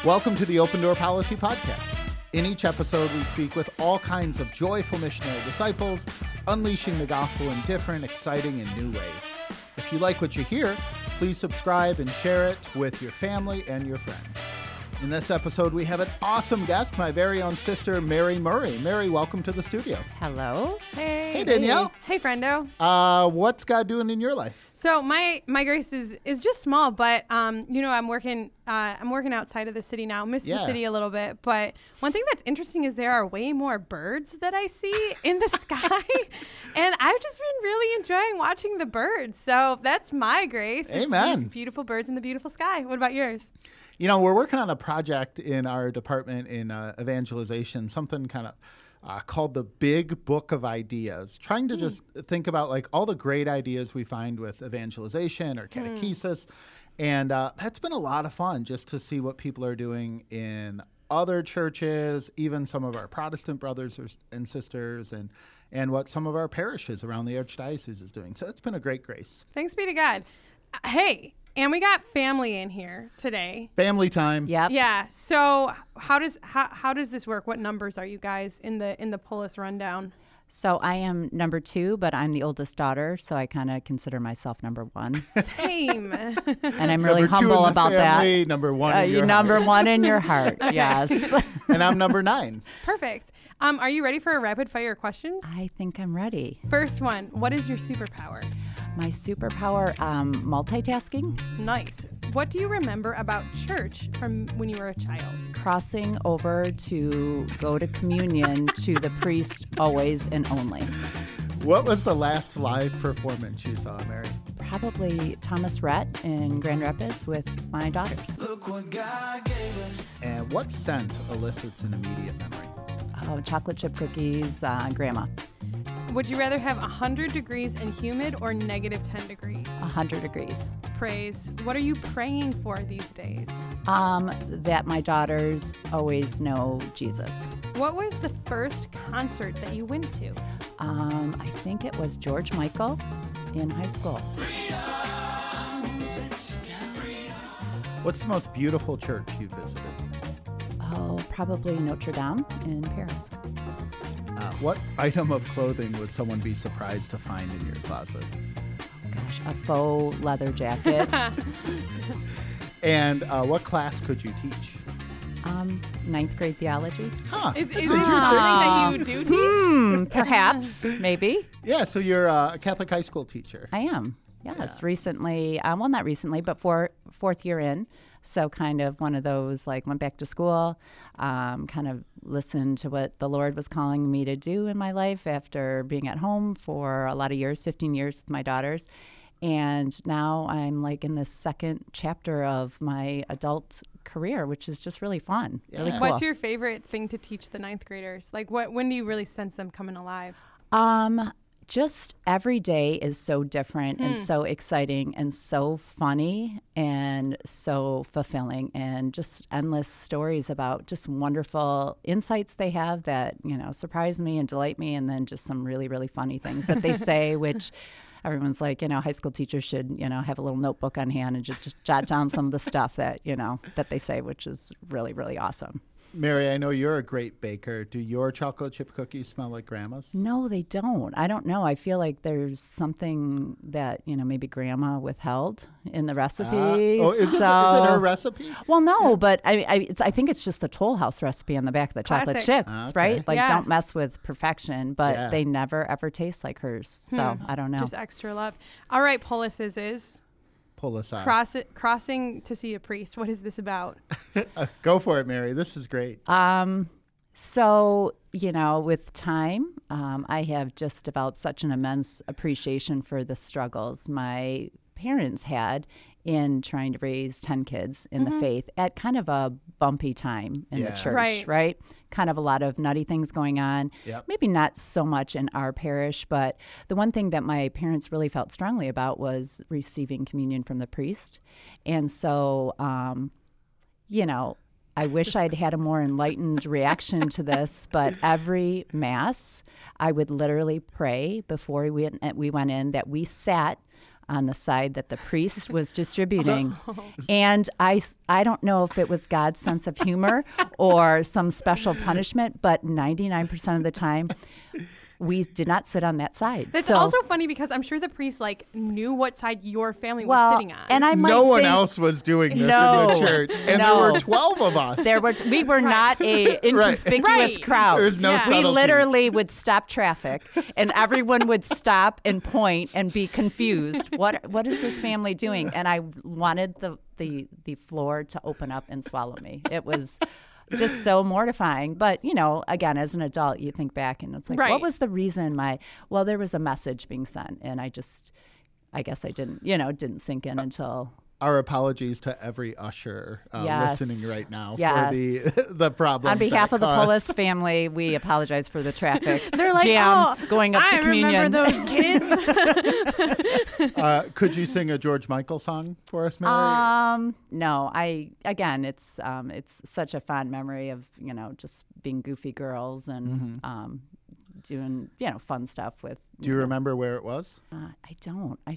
Welcome to the Open Door Policy Podcast. In each episode, we speak with all kinds of joyful missionary disciples, unleashing the gospel in different, exciting, and new ways. If you like what you hear, please subscribe and share it with your family and your friends. In this episode, we have an awesome guest, my very own sister, Mary Murray. Mary, welcome to the studio. Hello. Hey. Hey, Danielle. Hey, friendo. What's God doing in your life? So my grace is just small, but I'm working outside of the city now. Miss the city a little bit, but one thing that's interesting is there are way more birds that I see in the sky, and I've just been really enjoying watching the birds. So that's my grace. Amen. These beautiful birds in the beautiful sky. What about yours? You know, we're working on a project in our department in evangelization, something kind of called the Big Book of Ideas, trying to just think about like all the great ideas we find with evangelization or catechesis. And that's been a lot of fun just to see what people are doing in other churches, even some of our Protestant brothers and sisters, and what some of our parishes around the Archdiocese is doing. So it's been a great grace. Thanks be to God. Hey. And we got family in here today. Family time. Yep. Yeah. So how does this work? What numbers are you guys in the Pullis rundown? So I am number 2, but I'm the oldest daughter, so I kind of consider myself number 1. Same. And I'm really Number 2 humble in the about family, that. Number 1 in your You're number heart. 1 in your heart. Yes. And I'm number 9. Perfect. Are you ready for a rapid fire questions? I think I'm ready. First one, what is your superpower? My superpower, multitasking, Nice. What do you remember about church from when you were a child? crossing over to go to communion to the priest always and only. What was the last live performance you saw, Mary? Probably Thomas Rhett in Grand Rapids with my daughters. Look what God gave us. And what scent elicits an immediate memory? Oh, chocolate chip cookies, grandma. Would you rather have 100 degrees and humid or negative 10 degrees? 100 degrees. Praise. What are you praying for these days? That my daughters always know Jesus. What was the first concert that you went to? I think it was George Michael in high school. What's the most beautiful church you've visited? Oh, probably Notre Dame in Paris. What item of clothing would someone be surprised to find in your closet? Gosh, a faux leather jacket. And what class could you teach? 9th grade theology. Huh, Is that's this interesting. something that you do teach? Perhaps, maybe. Yeah, so you're a Catholic high school teacher. I am. Yes, Yeah. recently. Well, not recently, but fourth year in. So kind of one of those, like, went back to school, kind of listened to what the Lord was calling me to do in my life after being at home for a lot of years, 15 years with my daughters. And now I'm like in the second chapter of my adult career, which is just really fun. Yeah. Really cool. What's your favorite thing to teach the 9th graders? Like, when do you really sense them coming alive? Just every day is so different and so exciting and so funny and so fulfilling, and just endless stories about just wonderful insights they have that, surprise me and delight me, and then just some really, really funny things that they say, which everyone's like, high school teachers should, have a little notebook on hand and just jot down some of the stuff that, that they say, which is really, really awesome. Mary, I know you're a great baker. Do your chocolate chip cookies smell like grandma's? No, they don't. I don't know. I feel like there's something that, maybe grandma withheld in the recipe. Is it her recipe? Well, no, but I think it's just the Toll House recipe on the back of the chocolate Classic. chips, Okay. right? Like, Yeah. don't mess with perfection, but Yeah. they never, ever taste like hers. So I don't know. Just extra love. All right, Pullis is Pull us out. crossing to see a priest. What is this about? Go for it, Mary. This is great. So, with time, I have just developed such an immense appreciation for the struggles my parents had in trying to raise 10 kids in the faith at kind of a bumpy time in the Yeah. church, right? Kind of a lot of nutty things going on. Yep. Maybe not so much in our parish, but the one thing that my parents really felt strongly about was receiving communion from the priest. And so, I wish I'd had a more enlightened reaction to this, but every Mass, I would literally pray before we went in that we sat on the side that the priest was distributing. And I don't know if it was God's sense of humor or some special punishment, but 99% of the time, we did not sit on that side. That's so, also funny because I'm sure the priest like knew what side your family was sitting on. And I might no one think, else was doing this in No, the church, and no. there were 12 of us. We were not a inconspicuous Right. crowd. There's no Yeah. We subtlety. literally would stop traffic, and everyone would stop and point and be confused. What is this family doing? And I wanted the floor to open up and swallow me. It was just so mortifying. But, you know, again, as an adult, you think back and it's like, Right. what was the reason well, there was a message being sent. And I guess I didn't sink in until... Our apologies to every usher Yes. listening right now Yes. for the problem. On behalf of the Pullis family, we apologize for the traffic They're like, jam going up I to communion. remember those kids. Could you sing a George Michael song for us, Mary? No, it's such a fond memory of, you know, just being goofy girls and doing, you know, fun stuff with. Do you remember where it was? I don't. I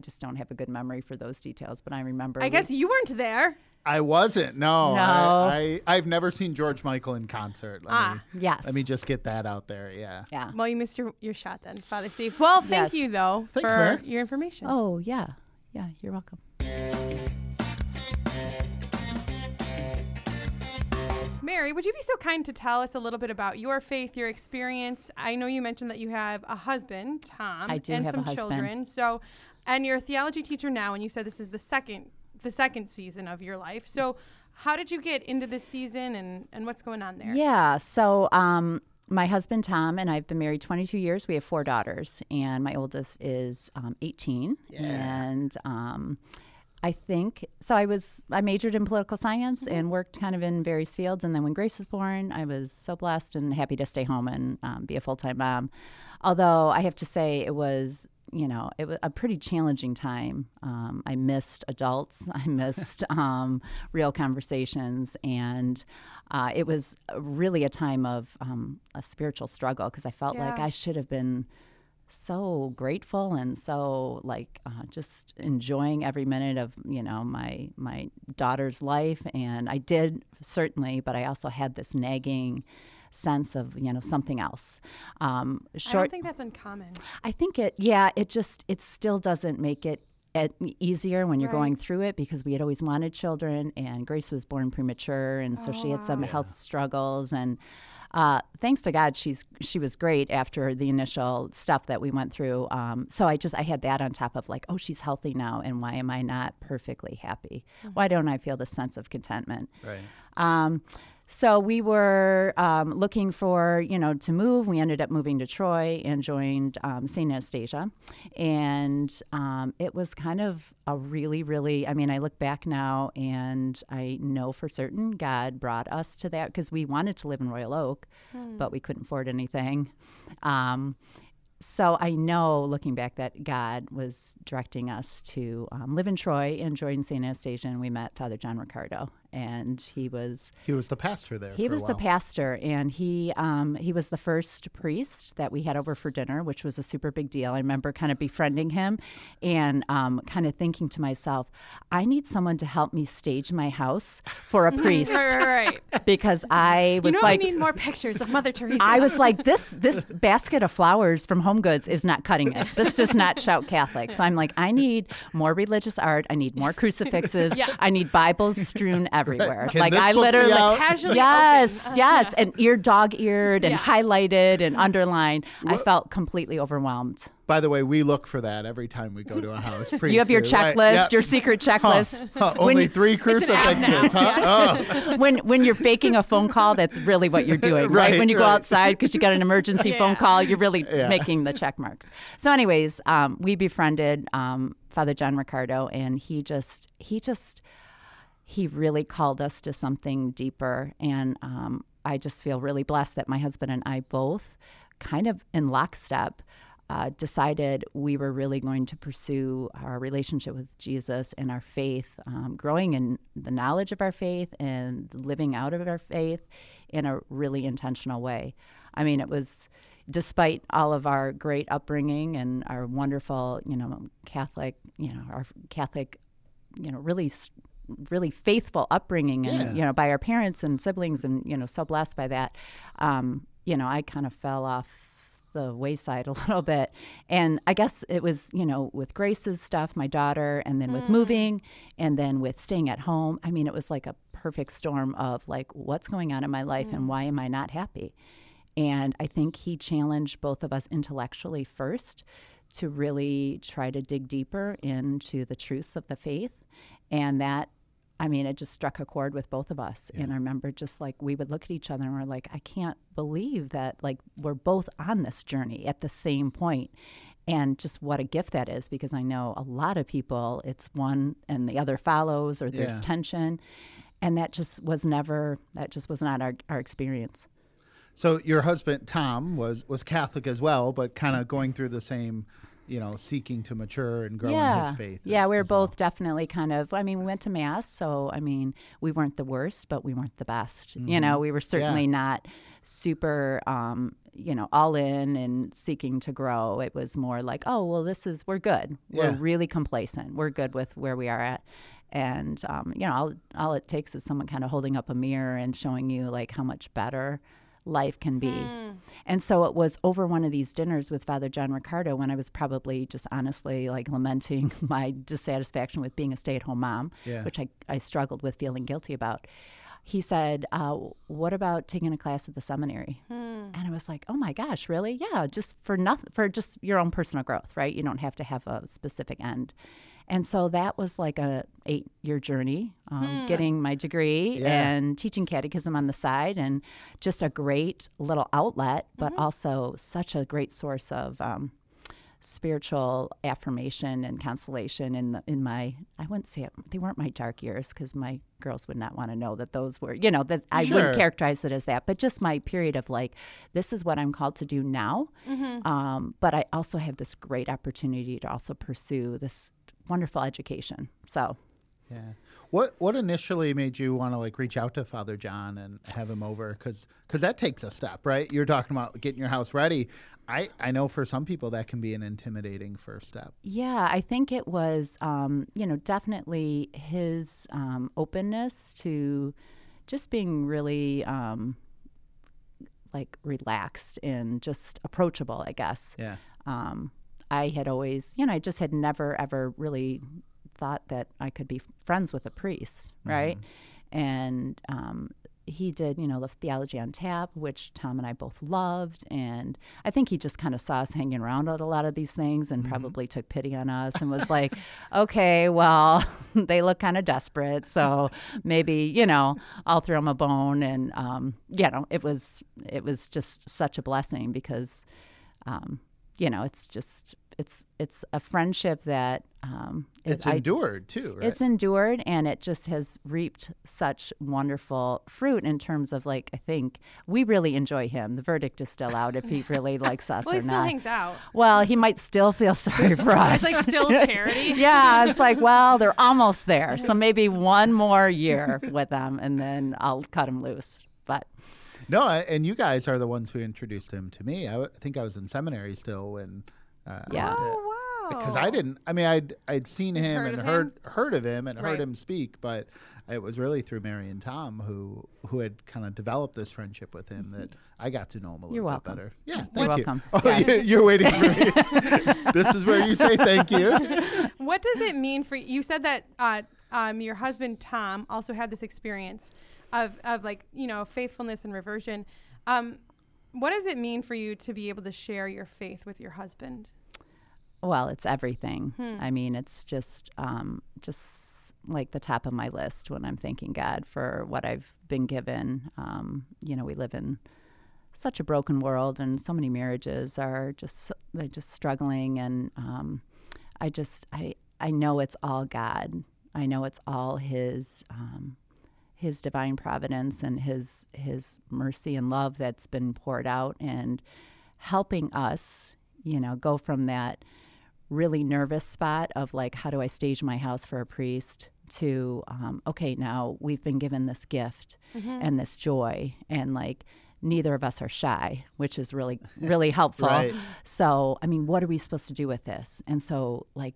just don't have a good memory for those details, but I remember. I guess you weren't there. I wasn't. No. No. I've never seen George Michael in concert. Yes. Let me just get that out there. Yeah. Yeah. Well, you missed your shot then, Father Steve. Well, thank Yes. you, though, Thanks, for Mary. your information. Oh, yeah. Yeah, you're welcome. Mary, would you be so kind to tell us a little bit about your faith, your experience? I know you mentioned that you have a husband, Tom, I do and have a some husband. children. So, and you're a theology teacher now, and you said this is the second season of your life. So, how did you get into this season, and what's going on there? Yeah. So, my husband, Tom, and I've been married 22 years. We have 4 daughters, and my oldest is 18. Yeah. And I majored in political science and worked kind of in various fields. And then when Grace was born, I was so blessed and happy to stay home and be a full-time mom. Although I have to say it was a pretty challenging time. I missed adults. I missed real conversations. And it was really a time of a spiritual struggle because I felt like I should have been so grateful and so just enjoying every minute of, you know, my daughter's life. And I did certainly, but I also had this nagging sense of, you know, something else. I don't think that's uncommon. I think it still doesn't make it easier when you're going through it because we had always wanted children and Grace was born premature and so she had some health struggles and thanks to God, she was great after the initial stuff that we went through. So I had that on top of like, oh, she's healthy now, and why am I not perfectly happy? Why don't I feel the sense of contentment? Right. So we were looking for, you know, to move. We ended up moving to Troy and joined St. Anastasia. And it was kind of a really, really, I mean, I look back now and I know for certain God brought us to that because we wanted to live in Royal Oak, but we couldn't afford anything. So I know, looking back, that God was directing us to live in Troy and join St. Anastasia, and we met Father John Ricardo, and he was the pastor there. He for a was the while. pastor, and he was the first priest that we had over for dinner, which was a super big deal. I remember kind of befriending him and kind of thinking to myself, I need someone to help me stage my house for a priest. Right. Because I was I need more pictures of Mother Teresa. I was like, this basket of flowers from Home Goods is not cutting it. This does not shout Catholic. So I'm like, I need more religious art. I need more crucifixes. I need Bibles strewn everywhere. Can Like this I book be literally, out? Casually yes, open. yes, and dog-eared and highlighted and underlined. I What- felt completely overwhelmed. By the way, we look for that every time we go to a house. You have your Priest, right? checklist, Yep. your secret checklist. Only 3 crucifixes, huh? Oh. When you're faking a phone call, that's really what you're doing, right? Right, When you go right. outside because you got an emergency phone Yeah. call, you're really making the check marks. So anyways, we befriended Father John Ricardo, and he really called us to something deeper. And I just feel really blessed that my husband and I both kind of in lockstep decided we were really going to pursue our relationship with Jesus and our faith, growing in the knowledge of our faith and living out of our faith in a really intentional way. I mean, it was despite all of our great upbringing and our wonderful, Catholic, our Catholic, really faithful upbringing and, by our parents and siblings and, so blessed by that, I kind of fell off the wayside a little bit. And I guess it was, with Grace's stuff, my daughter, and then with moving and then with staying at home. I mean, it was like a perfect storm of like, what's going on in my life and why am I not happy? And I think he challenged both of us intellectually first to really try to dig deeper into the truths of the faith. And that, it just struck a chord with both of us. Yeah. And I remember just like we would look at each other and we're like, I can't believe that like we're both on this journey at the same point. And just what a gift that is, because I know a lot of people, it's one and the other follows or there's tension. And that just was not our experience. So your husband, Tom, was Catholic as well, but kind of going through the same, seeking to mature and grow in his faith. Yeah, we were both definitely kind of, we went to Mass, so, we weren't the worst, but we weren't the best. Mm-hmm. We were certainly not super, all in and seeking to grow. It was more like, oh, well, we're good. We're really complacent. We're good with where we are at. And, all it takes is someone kind of holding up a mirror and showing you, like, how much better life can be. And so it was over one of these dinners with Father John Riccardo when I was probably just honestly like lamenting my dissatisfaction with being a stay-at-home mom, which I struggled with feeling guilty about. He said, what about taking a class at the seminary? And I was like, oh my gosh, really? Yeah, just for just your own personal growth, right? You don't have to have a specific end. And so that was like a 8-year journey, getting my degree and teaching catechism on the side, and just a great little outlet, but also such a great source of spiritual affirmation and consolation in my, I wouldn't say they weren't my dark years, because my girls would not want to know that those were, that I wouldn't characterize it as that, but just my period of like, this is what I'm called to do now. But I also have this great opportunity to also pursue this wonderful education. So, what initially made you want to like reach out to Father John and have him over? Because that takes a step, right? You're talking about getting your house ready. I know for some people that can be an intimidating first step. Yeah, I think it was, definitely his openness to just being really like relaxed and just approachable, I guess. Yeah. I had always, I just had never, ever really thought that I could be friends with a priest, right? And he did, the Theology on Tap, which Tom and I both loved. And I think he just kind of saw us hanging around at a lot of these things and probably took pity on us and was like, okay, well, they look kind of desperate. So maybe, I'll throw them a bone. And, it was just such a blessing because, it's a friendship that it's endured too, right? It's endured, and it just has reaped such wonderful fruit in terms of like, I think we really enjoy him. The verdict is still out if he really likes us or not. Well, he still hangs out. Well, he might still feel sorry for us. It's like still charity. Yeah, it's like, well, they're almost there. So maybe one more year with them and then I'll cut him loose. But no, and you guys are the ones who introduced him to me. I think I was in seminary still when. Oh, wow. Because I'd seen him and heard of him and heard him speak, but it was really through Mary and Tom who had kind of developed this friendship with him that I got to know him a little bit better. Yeah, thank you. Welcome. Oh, yes. You're waiting for me. This is where you say thank you. What does it mean for you? You said that your husband Tom also had this experience of like, faithfulness and reversion. What does it mean for you to be able to share your faith with your husband? Well, it's everything. It's just like the top of my list when I'm thanking God for what I've been given. We live in such a broken world, and so many marriages are just struggling. And I know it's all God. I know it's all His divine providence and his mercy and love that's been poured out and helping us, go from that really nervous spot of like, how do I stage my house for a priest to, okay, now we've been given this gift and this joy, and like, neither of us are shy, which is really, really helpful. Right. So, I mean, what are we supposed to do with this? And so, like,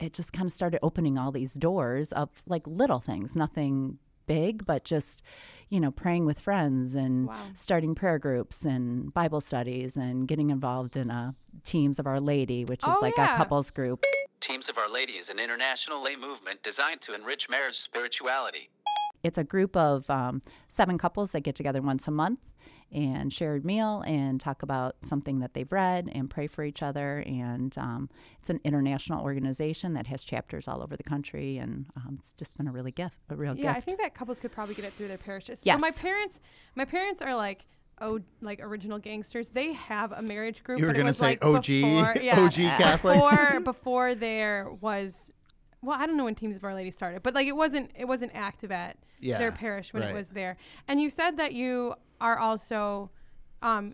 it just kind of started opening all these doors of like little things, nothing big, but just, praying with friends and starting prayer groups and Bible studies and getting involved in Teams of Our Lady, which is a couples group. Teams of Our Lady is an international lay movement designed to enrich marriage spirituality. It's a group of 7 couples that get together once a month and share a meal and talk about something that they've read and pray for each other. And it's an international organization that has chapters all over the country, and it's just been a real gift. Yeah, I think that couples could probably get it through their parishes. Yes. So my parents are like original gangsters. They have a marriage group. You were going to say like OG, OG Catholic. Before there was, well, I don't know when Teams of Our Lady started, but like it wasn't active at their parish when it was there. And you said that you are also, I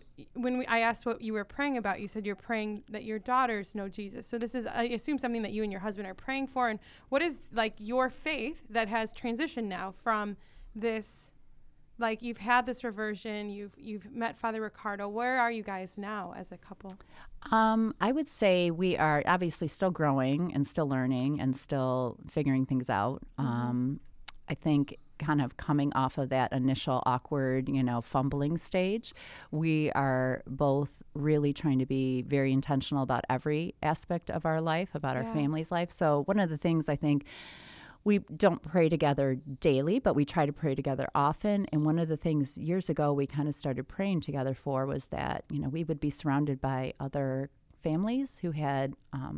asked what you were praying about, you said you're praying that your daughters know Jesus. So this is, I assume, something that you and your husband are praying for. And what is like your faith that has transitioned now from this, like you've had this reversion, you've met Father Ricardo. Where are you guys now as a couple? I would say we are obviously still growing and still learning and still figuring things out. I think kind of coming off of that initial awkward, fumbling stage, we are both really trying to be very intentional about every aspect of our life, about our family's life. So one of the things I think, we don't pray together daily, but we try to pray together often. And one of the things years ago we kind of started praying together for was that, we would be surrounded by other families who had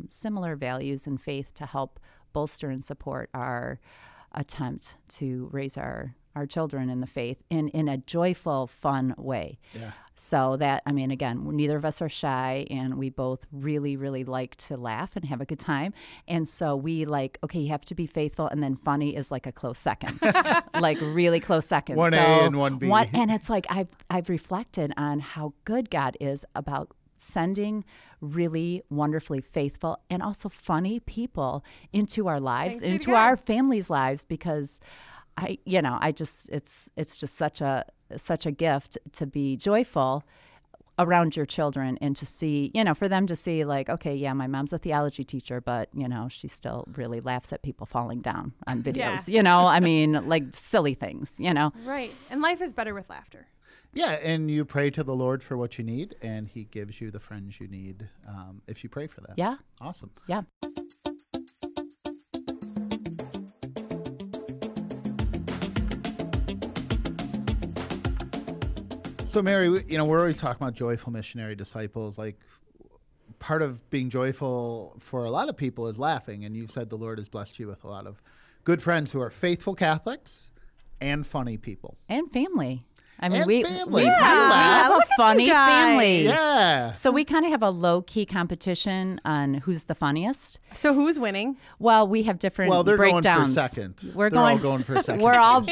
similar values and faith to help bolster and support our attempt to raise our children in the faith in a joyful, fun way. Yeah. So that, again, neither of us are shy, and we both really, really like to laugh and have a good time. And so we okay, you have to be faithful, and then funny is like a close second, like really close second. 1A and 1B. And it's like I've reflected on how good God is about sending really wonderfully faithful and also funny people into our lives, into our families' lives, because it's just such a gift to be joyful around your children and to see, for them to see like, okay, yeah, my mom's a theology teacher, but, she still really laughs at people falling down on videos, like silly things, Right. And life is better with laughter. Yeah, and you pray to the Lord for what you need, and he gives you the friends you need if you pray for them. Yeah. Awesome. Yeah. So, Mary, we're always talking about joyful missionary disciples. Like, part of being joyful for a lot of people is laughing, and you've said the Lord has blessed you with a lot of good friends who are faithful Catholics and funny people. And family. We have a funny family. Yeah. So we kind of have a low-key competition on who's the funniest. So who's winning? Well, we have different they're breakdowns. Going for second. They're all going for second.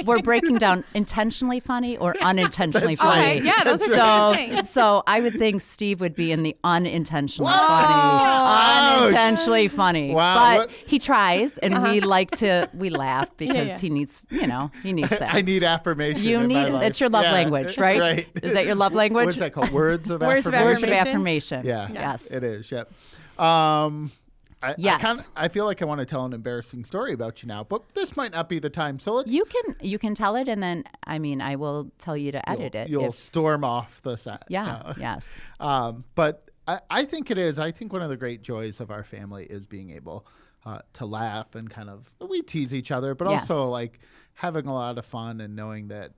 We're breaking down intentionally funny or unintentionally funny. Okay, yeah, those are good things. So I would think Steve would be in the unintentionally Whoa! funny. Unintentionally funny. Wow. But he tries, and we laugh because he needs, he needs that. I need affirmation in my life. It's your love language, right? Right. Is that your love language? What's that called? Words of Words affirmation. Words of affirmation. Yeah. Yes. It is. Yep. Yes. I feel like I want to tell an embarrassing story about you now, but this might not be the time. So let's. You can tell it, and then I will tell you to edit it. You'll storm off the set. Yeah. Yes. But I think it is. I think one of the great joys of our family is being able to laugh and kind of we tease each other, but also like having a lot of fun and knowing that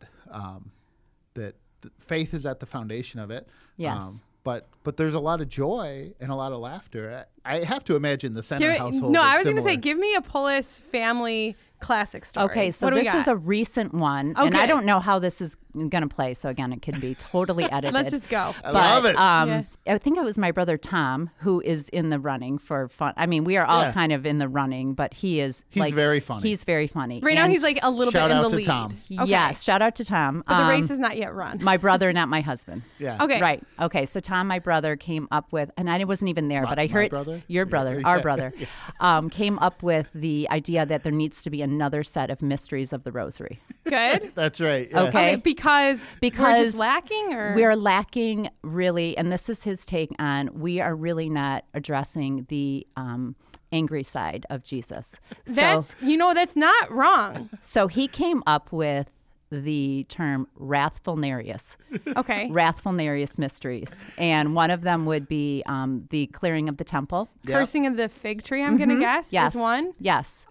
that faith is at the foundation of it. Yes. But there's a lot of joy and a lot of laughter. I have to imagine the center household. No, is I was going to similar. say, give me a Pullis family classic story. Okay, so this is a recent one, and I don't know how this is going to play. So again, it can be totally edited. Let's just go. I love it. I think it was my brother Tom who is in the running for fun. We are all kind of in the running, but he's very funny. He's very funny. Right now, he's like a little bit in the lead. Shout out to Tom. Okay. Yes, shout out to Tom. But the race is not yet run. My brother, not my husband. Yeah. Okay. Right. Okay. So Tom, my brother, came up with, and I wasn't even there, but I heard brother? your brother, our brother, came up with the idea that there needs to be a another set of mysteries of the Rosary. Good. That's right. Yeah. Okay. Because we're just lacking, or we're lacking really, and this is his take on, we are really not addressing the angry side of Jesus. that's that's not wrong. So he came up with the term wrathfulnarious. Okay. Wrathfulnarious mysteries. And one of them would be the clearing of the temple. Cursing of the fig tree, I'm going to guess, Yes. is one. Yes.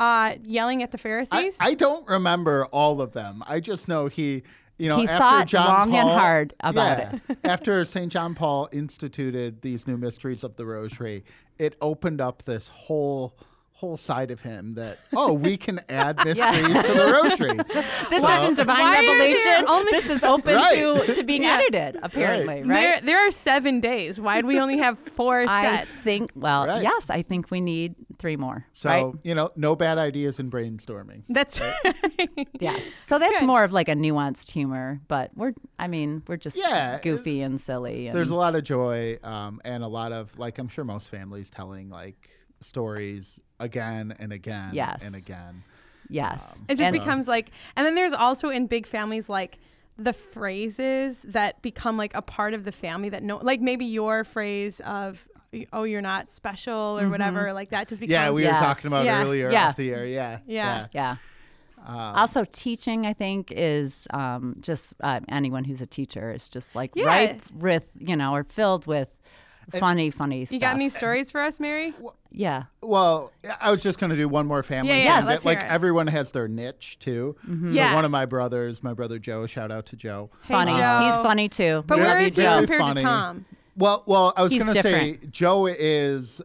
Yelling at the Pharisees. I don't remember all of them. I just know he He after thought John long Paul, and hard about it. After St. John Paul instituted these new mysteries of the Rosary, it opened up this whole side of him that, we can add mysteries to the Rosary. This isn't divine Why are there revelation. only- This is open Right. to being edited, apparently, right? There are 7 days. Why do we only have 4 I sets? think, Right. yes, I think we need 3 more. So, right? No bad ideas in brainstorming. That's right. Yes. So that's Good. more of like a nuanced humor, but we're just goofy and silly. And There's a lot of joy and a lot of, I'm sure most families telling, stories again and again Yes. and again. yes. It just And- becomes and then there's also in big families the phrases that become a part of the family that maybe your phrase of, oh, you're not special or whatever, that just becomes. Yeah, we were Yes. talking about Yeah. earlier Yeah. off the air. Yeah. Yeah. Also, teaching, I think, is just anyone who's a teacher is just ripe with, or filled with funny stuff. You got any stories for us, Mary? Yeah. Well, I was just going to do one more family. Yeah, thing yes. let's that, hear it. everyone has their niche too. Yeah. So one of my brother Joe, shout out to Joe. Hey, Funny. Joe. He's funny too. But We where love you, is he Joe. compared Funny. to Tom? Well, I was He's going to say different. Joe is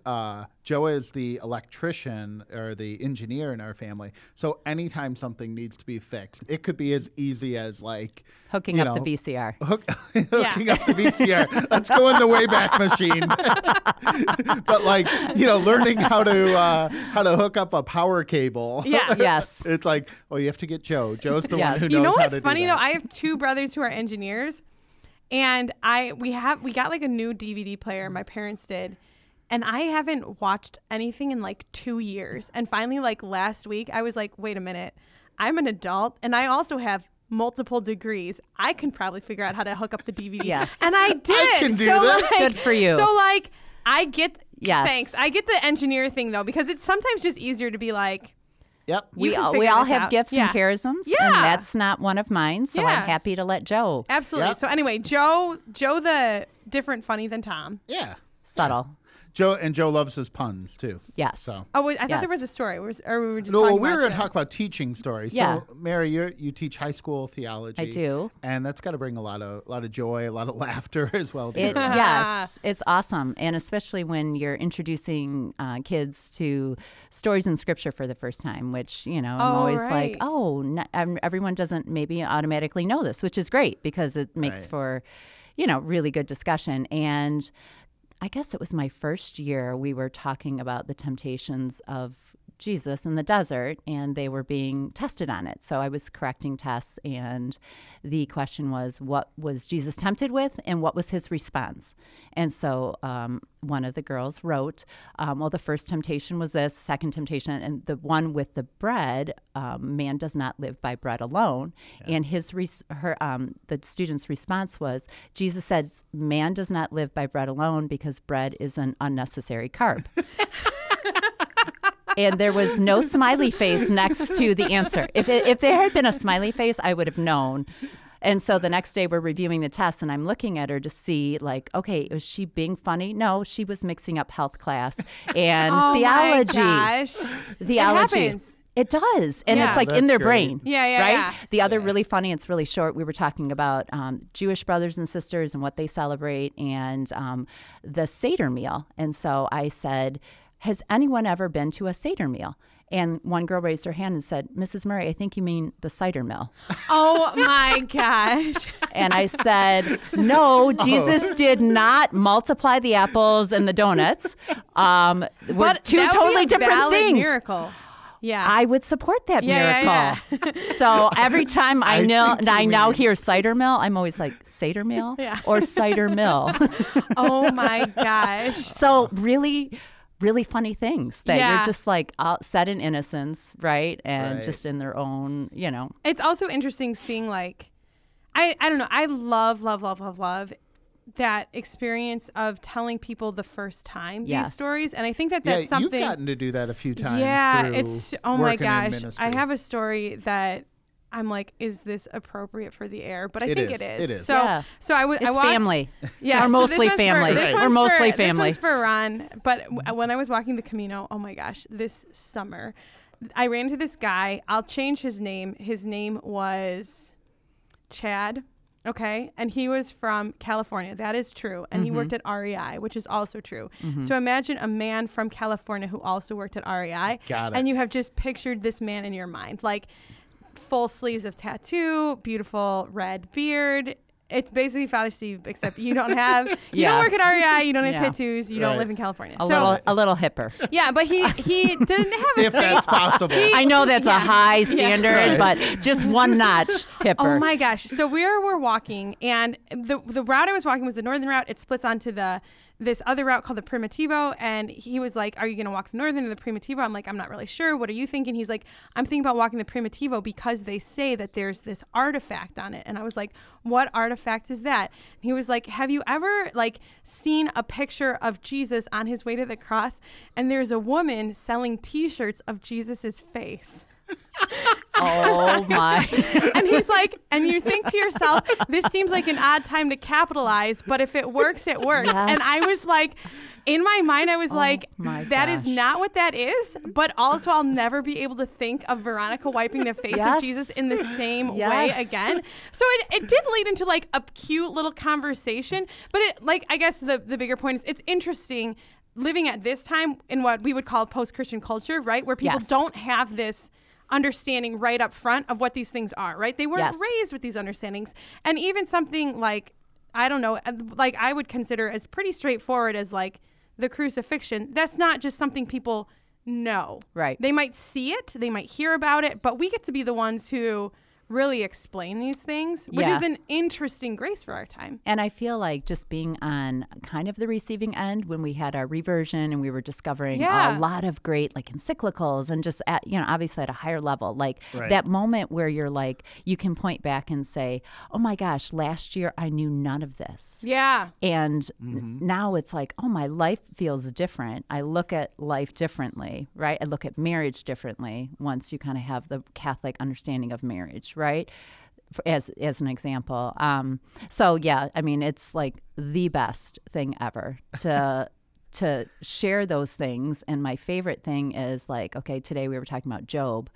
the electrician or the engineer in our family. So anytime something needs to be fixed, it could be as easy as Hooking up the VCR. hooking up the VCR. Let's go in the Wayback Machine. But learning how to hook up a power cable. Yeah. Yes. It's you have to get Joe. Joe's the Yes. one who knows You know how what's to funny do though? that. I have 2 brothers who are engineers, and we got a new DVD player. My parents did, and I haven't watched anything in 2 years. And finally, last week, I was like, wait a minute, I'm an adult, and I also have multiple degrees. I can probably figure out how to hook up the DVD. Yes. And I did. I can do that. Good for you. So I get. Yes. Thanks. I get the engineer thing though, because it's sometimes just easier to be like. Yep. You We can all figure this have out. gifts Yeah. and charisms, Yeah. and that's not one of mine. So Yeah. I'm happy to let Joe. Absolutely. Yep. So anyway, Joe the different funny than Tom. Yeah. Subtle. Joe loves his puns too. Yes. So. Oh, wait, I thought Yes. there was a story. Or we were just No, talking we were about going to Joe. talk about teaching stories. Yeah. So, Mary, you teach high school theology. I do. And that's got to bring a lot of joy, a lot of laughter as well. To It, your- yes, it's awesome. And especially when you're introducing kids to stories in scripture for the first time, which, I'm always right. everyone doesn't maybe automatically know this, which is great because it makes Right. for, really good discussion. And I guess it was my first year we were talking about the temptations of Jesus in the desert, and they were being tested on it. So I was correcting tests, and the question was, what was Jesus tempted with, and what was his response? And so one of the girls wrote, the first temptation was this, second temptation, and the one with the bread, man does not live by bread alone. Yeah. And the student's response was, Jesus says, man does not live by bread alone because bread is an unnecessary carb. And there was no smiley face next to the answer. If there had been a smiley face, I would have known. And so the next day we're reviewing the test, and I'm looking at her to see, okay, was she being funny? No, she was mixing up health class and theology. My gosh. Theology. It happens. It does. And Yeah. it's in That's their great. brain. Yeah, right? yeah. The other really funny, it's really short, we were talking about Jewish brothers and sisters and what they celebrate and the Seder meal. And so I said, has anyone ever been to a Seder meal? And one girl raised her hand and said, Mrs. Murray, I think you mean the cider mill. Oh my gosh. And I said, no, Jesus did not multiply the apples and the donuts. We're But two that would totally be a different valid things. Miracle. Yeah. I would support that Yeah, miracle. So every time I think now hear cider mill, I'm always like, cider mill Yeah. or cider mill. Oh my gosh. So really, really funny things that Yeah. you're just like set in innocence, right? And Right. just in their own, It's also interesting seeing like, I don't know. I love that experience of telling people the first time these Yes. stories. And I think that that's something. You've gotten to do that a few times. Yeah, through it's, oh my working in gosh. ministry. I have a story that I'm like, is this appropriate for the air? But I It think is. it is. It is. So, Yeah. so I it's walked, family. Yeah, We're so mostly this one's family. this We're one's mostly This family. one's for Ron. But when I was walking the Camino, oh my gosh, this summer, I ran into this guy. I'll change his name. His name was Chad. Okay. And he was from California. That is true. And he worked at REI, which is also true. So imagine a man from California who also worked at REI. Got it. And you have just pictured this man in your mind. Like full sleeves of tattoo, beautiful red beard. It's basically Father Steve, except you don't have, you Yeah. don't work at REI, you don't have Yeah. tattoos, you don't Right. live in California. a So little hipper. yeah, but he didn't have a If that's possible. I know that's a high Yeah. standard, but just one notch hipper. Oh my gosh. So we're walking, and the route I was walking was the northern route. It splits onto this other route called the Primitivo, and he was like, are you going to walk the northern or the Primitivo? I'm like, I'm not really sure. What are you thinking? He's like, I'm thinking about walking the Primitivo because they say that there's this artifact on it. And I was like, what artifact is that? And he was like, have you ever like seen a picture of Jesus on his way to the cross? And there's a woman selling t-shirts of Jesus's face. Oh my. And he's like, and you think to yourself, this seems like an odd time to capitalize, but if it works, it works. Yes. And I was like, in my mind, I was like, my that is gosh. not what that is. But also, I'll never be able to think of Veronica wiping the face Yes. of Jesus in the same Yes. way again. So it did lead into like a cute little conversation. But it, like, I guess the bigger point is it's interesting living at this time in what we would call post-Christian culture, right? Where people Yes. don't have this understanding right up front of what these things are, right? They weren't Yes. raised with these understandings. And even something like, I don't know, like I would consider as pretty straightforward as like the crucifixion, that's not just something people know. Right. They might see it, they might hear about it, but we get to be the ones who really explain these things, which Yeah. is an interesting grace for our time. And I feel like just being on kind of the receiving end when we had our reversion and we were discovering Yeah. a lot of great like encyclicals and just at, obviously at a higher level, like Right. that moment where you're like, you can point back and say, oh my gosh, last year I knew none of this. Yeah. And now it's like, oh, my life feels different. I look at life differently, right? I look at marriage differently once you kind of have the Catholic understanding of marriage, right? As an example. So yeah, I mean, it's like the best thing ever to share those things. And my favorite thing is like, okay, today we were talking about Job,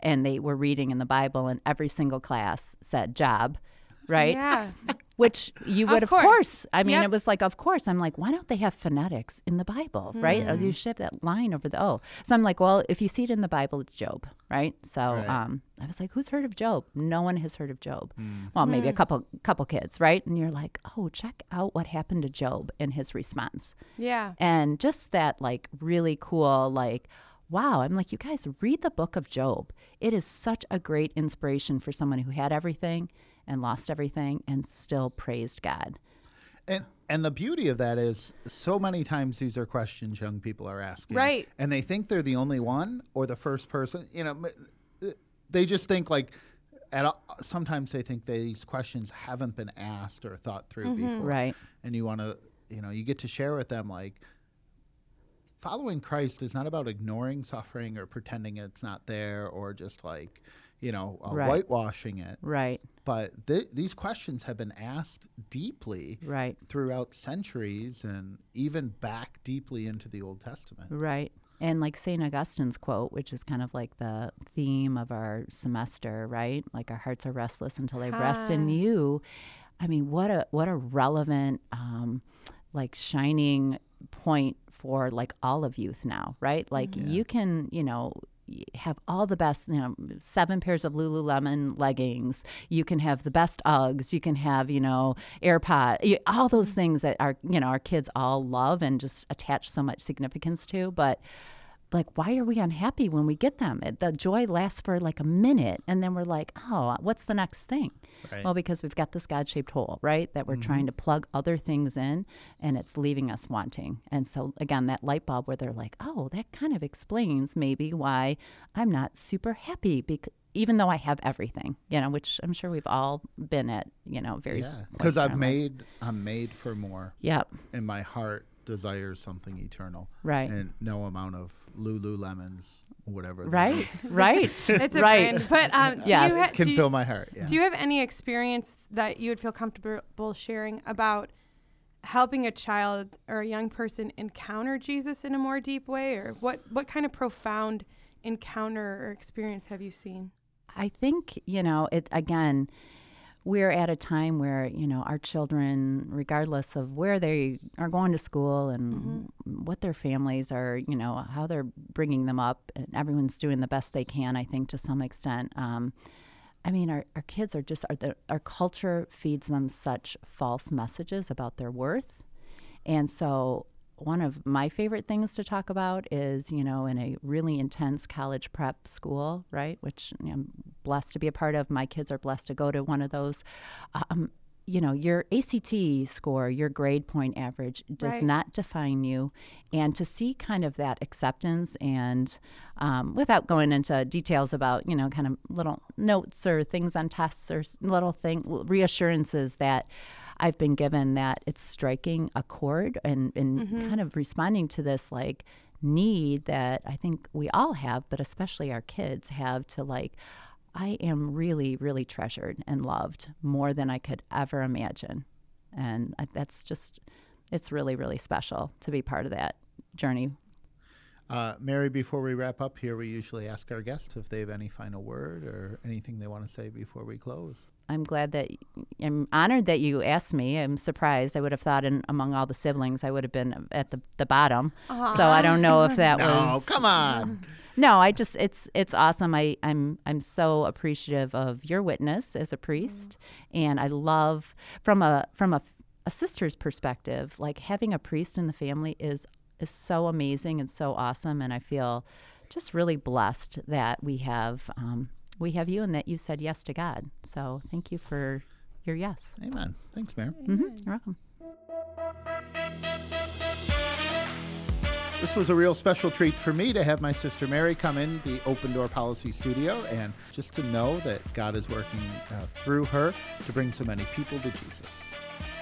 and they were reading in the Bible, and every single class said Job, right? Yeah. Which you would, Of of course. course. I mean, Yep. it was like, of course. I'm like, why don't they have phonetics in the Bible, right? Or you should have that line over the O. So I'm like, well, if you see it in the Bible, it's Job, right? So Right. I was like, who's heard of Job? No one has heard of Job. Well, maybe a couple kids, right? And you're like, oh, check out what happened to Job and his response. Yeah. And just that like really cool, like, wow, I'm like, you guys read the book of Job. It is such a great inspiration for someone who had everything and lost everything and still praised God. And the beauty of that is so many times these are questions young people are asking. Right. And they think they're the only one or the first person. They just think like, sometimes they think these questions haven't been asked or thought through before. Right. And you want to, you get to share with them like, following Christ is not about ignoring suffering or pretending it's not there or just like, Right. whitewashing it. Right. But these questions have been asked deeply Right. throughout centuries and even back deeply into the Old Testament. Right. And like St. Augustine's quote, which is kind of like the theme of our semester, right? Like our hearts are restless until they rest in you. I mean, what a relevant, like shining point for like all of youth now, right? Like you can, have all the best, 7 pairs of Lululemon leggings. You can have the best Uggs. You can have, AirPod, all those things that our kids all love and just attach so much significance to. But like, why are we unhappy when we get them? The joy lasts for like a minute, and then we're like, oh, what's the next thing? Right. Well, because we've got this God-shaped hole, right, that we're trying to plug other things in, and it's leaving us wanting. And so, again, that light bulb where they're like, oh, that kind of explains maybe why I'm not super happy, even though I have everything, which I'm sure we've all been at, various Yeah, because I'm made for more. Yep. And my heart desires something eternal. Right. And no amount of Lululemons, whatever. Right. Right. It's a right. brand. But yes. Can fill my heart. Yeah. Do you have any experience that you would feel comfortable sharing about helping a child or a young person encounter Jesus in a more deep way? Or what kind of profound encounter or experience have you seen? I think, again, we're at a time where, our children, regardless of where they are going to school and what their families are, how they're bringing them up, and everyone's doing the best they can, I think, to some extent. Our kids are our culture feeds them such false messages about their worth. And so one of my favorite things to talk about is, in a really intense college prep school, right, which I'm blessed to be a part of. My kids are blessed to go to one of those. Your ACT score, your grade point average does not define you. And to see kind of that acceptance and without going into details about, kind of little notes or things on tests or little reassurances that I've been given, that it's striking a chord and kind of responding to this like need that I think we all have, but especially our kids have, to like, I am really, really treasured and loved more than I could ever imagine. And it's really, really special to be part of that journey. Mary, before we wrap up here, we usually ask our guests if they have any final word or anything they want to say before we close. I'm honored that you asked me. I'm surprised. I would have thought among all the siblings, I would have been at the bottom. Aww. So I don't know if that was. No, come on. No, it's awesome. I'm so appreciative of your witness as a priest, and I love from a sister's perspective, like having a priest in the family is so amazing and so awesome, and I feel just really blessed that we have you and that you said yes to God. So thank you for your yes. Amen. Thanks, Mary. Mm-hmm. You're welcome. This was a real special treat for me to have my sister Mary come in the Open Door Policy Studio, and just to know that God is working through her to bring so many people to Jesus.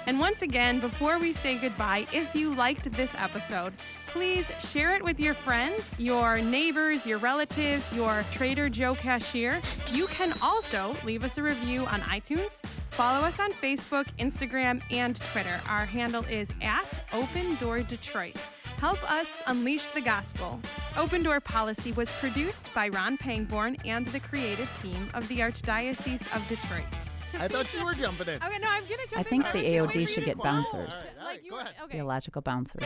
And once again, before we say goodbye, if you liked this episode, please share it with your friends, your neighbors, your relatives, your Trader Joe cashier. You can also leave us a review on iTunes. Follow us on Facebook, Instagram, and Twitter. Our handle is @OpenDoorDetroit. Help us unleash the gospel. Open Door Policy was produced by Ron Pangborn and the creative team of the Archdiocese of Detroit. I thought you were jumping in. Okay, no, I'm going to jump in. I think the AOD should get bouncers. All right, go ahead. Theological bouncers.